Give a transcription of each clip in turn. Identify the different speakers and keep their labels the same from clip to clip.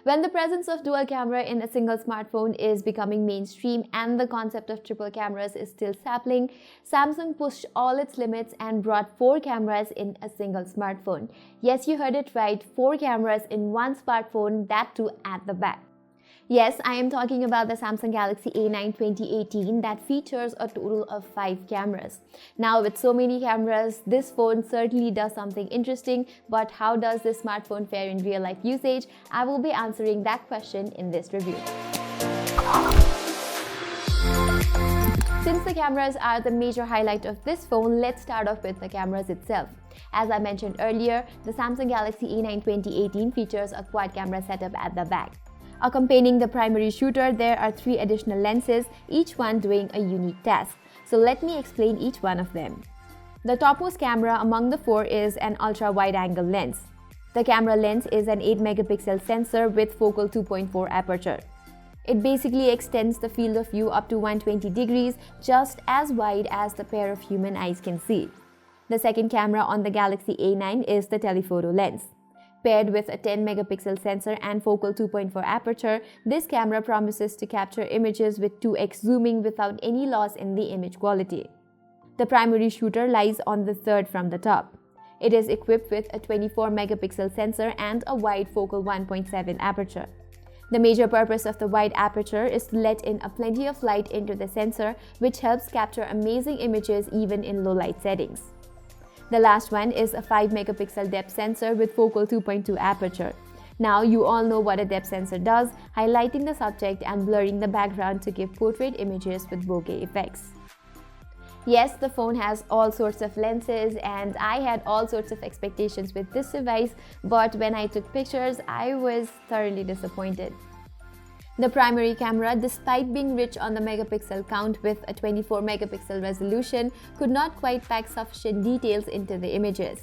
Speaker 1: When the presence of dual camera in a single smartphone is becoming mainstream and the concept of triple cameras is still sapling, Samsung pushed all its limits and brought 4 cameras in a single smartphone. Yes, you heard it right, 4 cameras in one smartphone, that too at the back. Yes, I am talking about the Samsung Galaxy A9 2018 that features a total of 5 cameras. Now, with so many cameras, this phone certainly does something interesting, but how does this smartphone fare in real-life usage? I will be answering that question in this review. Since the cameras are the major highlight of this phone, let's start off with the cameras itself. As I mentioned earlier, the Samsung Galaxy A9 2018 features a quad camera setup at the back. Accompanying the primary shooter, there are 3 additional lenses, each one doing a unique task. So let me explain each one of them. The topmost camera among the 4 is an ultra-wide-angle lens. The camera lens is an 8-megapixel sensor with focal 2.4 aperture. It basically extends the field of view up to 120 degrees, just as wide as the pair of human eyes can see. The second camera on the Galaxy A9 is the telephoto lens. Paired with a 10-megapixel sensor and focal 2.4 aperture, this camera promises to capture images with 2x zooming without any loss in the image quality. The primary shooter lies on the third from the top. It is equipped with a 24-megapixel sensor and a wide focal 1.7 aperture. The major purpose of the wide aperture is to let in a plenty of light into the sensor, which helps capture amazing images even in low light settings. The last one is a 5-megapixel depth sensor with focal 2.2 aperture. Now you all know what a depth sensor does, highlighting the subject and blurring the background to give portrait images with bokeh effects. Yes, the phone has all sorts of lenses and I had all sorts of expectations with this device, but when I took pictures, I was thoroughly disappointed. The primary camera, despite being rich on the megapixel count with a 24-megapixel resolution, could not quite pack sufficient details into the images.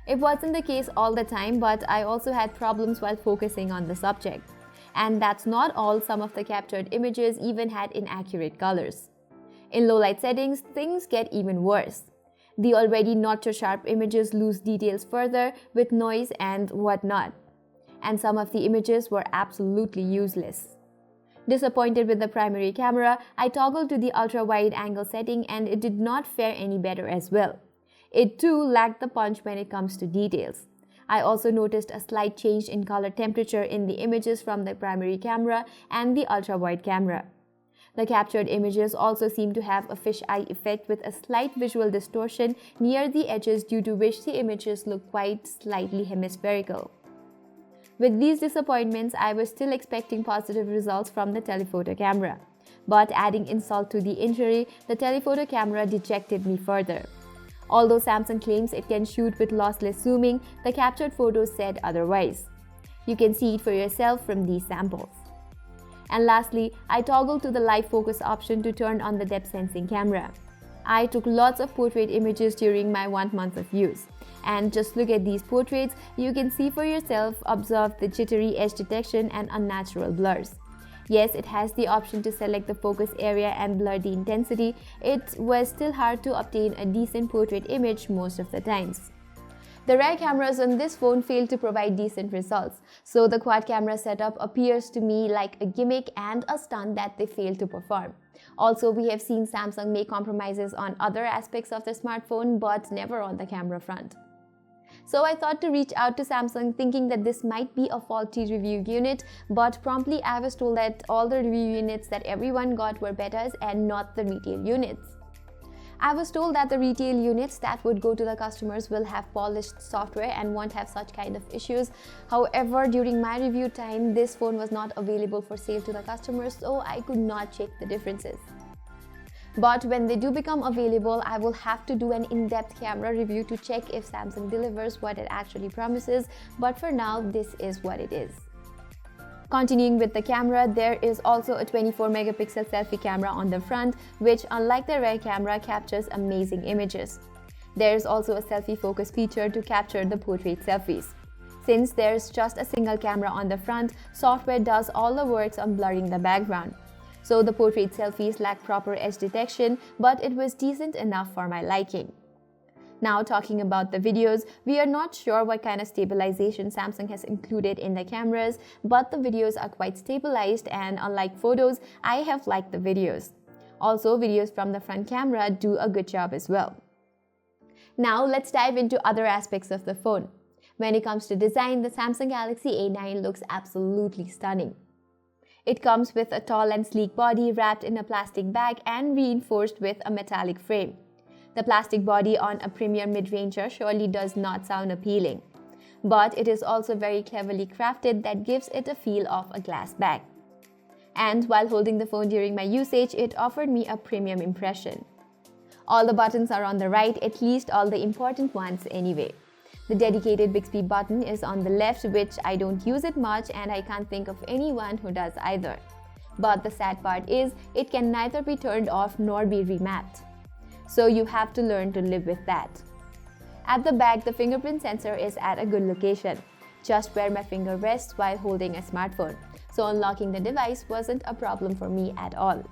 Speaker 1: It wasn't the case all the time, but I also had problems while focusing on the subject. And that's not all, some of the captured images even had inaccurate colors. In low-light settings, things get even worse. The already not-so-sharp images lose details further with noise and whatnot. And some of the images were absolutely useless. Disappointed with the primary camera, I toggled to the ultra-wide angle setting and it did not fare any better as well. It too lacked the punch when it comes to details. I also noticed a slight change in color temperature in the images from the primary camera and the ultra-wide camera. The captured images also seem to have a fisheye effect with a slight visual distortion near the edges, due to which the images look quite slightly hemispherical. With these disappointments, I was still expecting positive results from the telephoto camera. But adding insult to the injury, the telephoto camera dejected me further. Although Samsung claims it can shoot with lossless zooming, the captured photos said otherwise. You can see it for yourself from these samples. And lastly, I toggled to the live focus option to turn on the depth sensing camera. I took lots of portrait images during my 1 month of use. And just look at these portraits, you can see for yourself, observe the jittery edge detection and unnatural blurs. Yes, it has the option to select the focus area and blur the intensity. It was still hard to obtain a decent portrait image most of the times. The rear cameras on this phone failed to provide decent results, so the quad camera setup appears to me like a gimmick and a stunt that they failed to perform. Also, we have seen Samsung make compromises on other aspects of the smartphone, but never on the camera front. So I thought to reach out to Samsung thinking that this might be a faulty review unit, but promptly I was told that all the review units that everyone got were betas and not the retail units. I was told that the retail units that would go to the customers will have polished software and won't have such kind of issues. However, during my review time, this phone was not available for sale to the customers, so I could not check the differences. But when they do become available, I will have to do an in-depth camera review to check if Samsung delivers what it actually promises, but for now, this is what it is. Continuing with the camera, there is also a 24-megapixel selfie camera on the front, which, unlike the rear camera, captures amazing images. There is also a selfie focus feature to capture the portrait selfies. Since there's just a single camera on the front, software does all the work on blurring the background. So the portrait selfies lack proper edge detection, but it was decent enough for my liking. Now talking about the videos, we are not sure what kind of stabilization Samsung has included in the cameras, but the videos are quite stabilized, and unlike photos, I have liked the videos. Also, videos from the front camera do a good job as well. Now let's dive into other aspects of the phone. When it comes to design, the Samsung Galaxy A9 looks absolutely stunning. It comes with a tall and sleek body wrapped in a plastic bag and reinforced with a metallic frame. The plastic body on a premium mid-ranger surely does not sound appealing, but it is also very cleverly crafted that gives it a feel of a glass bag. And while holding the phone during my usage, it offered me a premium impression. All the buttons are on the right, at least all the important ones anyway. The dedicated Bixby button is on the left, which I don't use it much, and I can't think of anyone who does either. But the sad part is, it can neither be turned off nor be remapped. So you have to learn to live with that. At the back, the fingerprint sensor is at a good location, just where my finger rests while holding a smartphone. So unlocking the device wasn't a problem for me at all.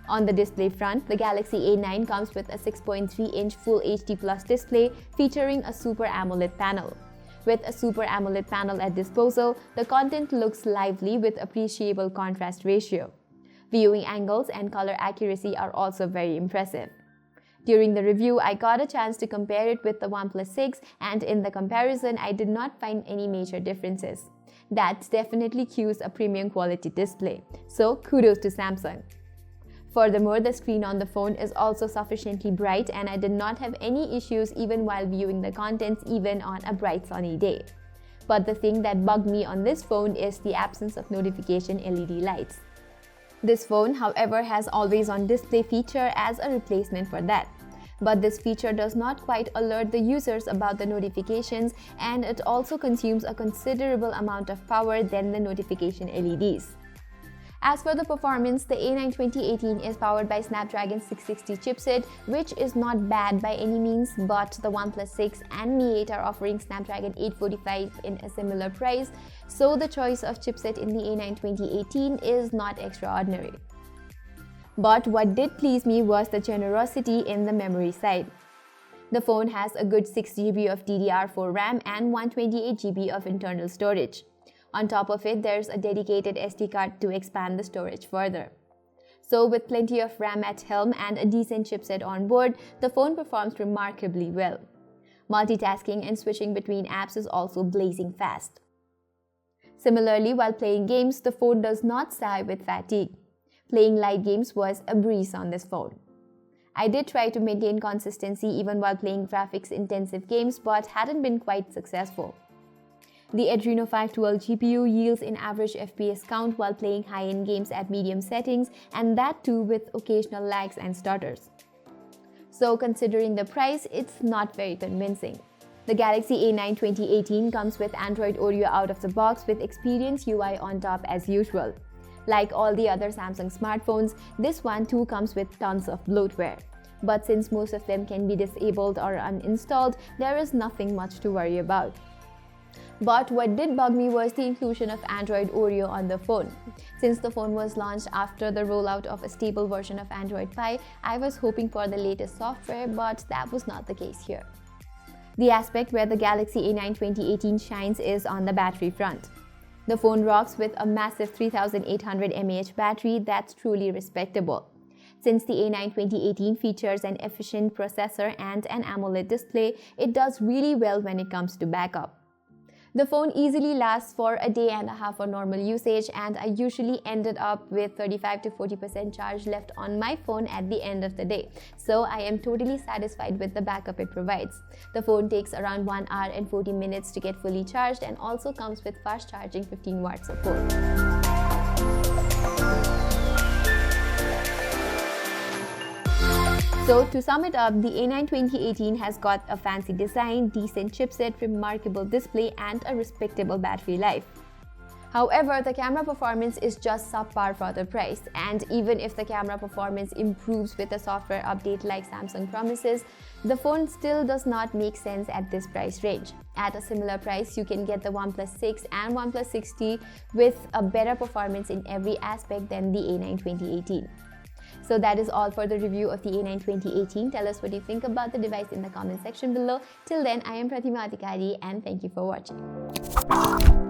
Speaker 1: On the display front, the Galaxy A9 comes with a 6.3-inch Full HD Plus display featuring a Super AMOLED panel. With a Super AMOLED panel at disposal, the content looks lively with appreciable contrast ratio. Viewing angles and color accuracy are also very impressive. During the review, I got a chance to compare it with the OnePlus 6, and in the comparison, I did not find any major differences. That definitely cues a premium quality display, so kudos to Samsung. Furthermore, the screen on the phone is also sufficiently bright, and I did not have any issues even while viewing the contents even on a bright sunny day. But the thing that bugged me on this phone is the absence of notification LED lights. This phone, however, has always on display feature as a replacement for that. But this feature does not quite alert the users about the notifications, and it also consumes a considerable amount of power than the notification LEDs. As for the performance, the A9 2018 is powered by Snapdragon 660 chipset, which is not bad by any means, but the OnePlus 6 and Mi 8 are offering Snapdragon 845 in a similar price, so the choice of chipset in the A9 2018 is not extraordinary. But what did please me was the generosity in the memory side. The phone has a good 6 GB of DDR4 RAM and 128 GB of internal storage. On top of it, there's a dedicated SD card to expand the storage further. So with plenty of RAM at helm and a decent chipset on board, the phone performs remarkably well. Multitasking and switching between apps is also blazing fast. Similarly, while playing games, the phone does not sigh with fatigue. Playing light games was a breeze on this phone. I did try to maintain consistency even while playing graphics-intensive games, but hadn't been quite successful. The Adreno 512 GPU yields an average FPS count while playing high-end games at medium settings, and that too with occasional lags and stutters. So considering the price, it's not very convincing. The Galaxy A9 2018 comes with Android Oreo out of the box with Experience UI on top as usual. Like all the other Samsung smartphones, this one too comes with tons of bloatware. But since most of them can be disabled or uninstalled, there is nothing much to worry about. But what did bug me was the inclusion of Android Oreo on the phone. Since the phone was launched after the rollout of a stable version of Android Pie, I was hoping for the latest software, but that was not the case here. The aspect where the Galaxy A9 2018 shines is on the battery front. The phone rocks with a massive 3800 mAh battery that's truly respectable. Since the A9 2018 features an efficient processor and an AMOLED display, it does really well when it comes to backup. The phone easily lasts for a day and a half for normal usage, and I usually ended up with 35 to 40% charge left on my phone at the end of the day. So I am totally satisfied with the backup it provides. The phone takes around 1 hour and 40 minutes to get fully charged and also comes with fast charging 15 watt support. So to sum it up, the A9 2018 has got a fancy design, decent chipset, remarkable display, and a respectable battery life. However, the camera performance is just subpar for the price, and even if the camera performance improves with a software update like Samsung promises, the phone still does not make sense at this price range. At a similar price, you can get the OnePlus 6 and OnePlus 6T with a better performance in every aspect than the A9 2018. So that is all for the review of the A9 2018. Tell us what you think about the device in the comment section below. Till then, I am Pratima Adhikari and thank you for watching.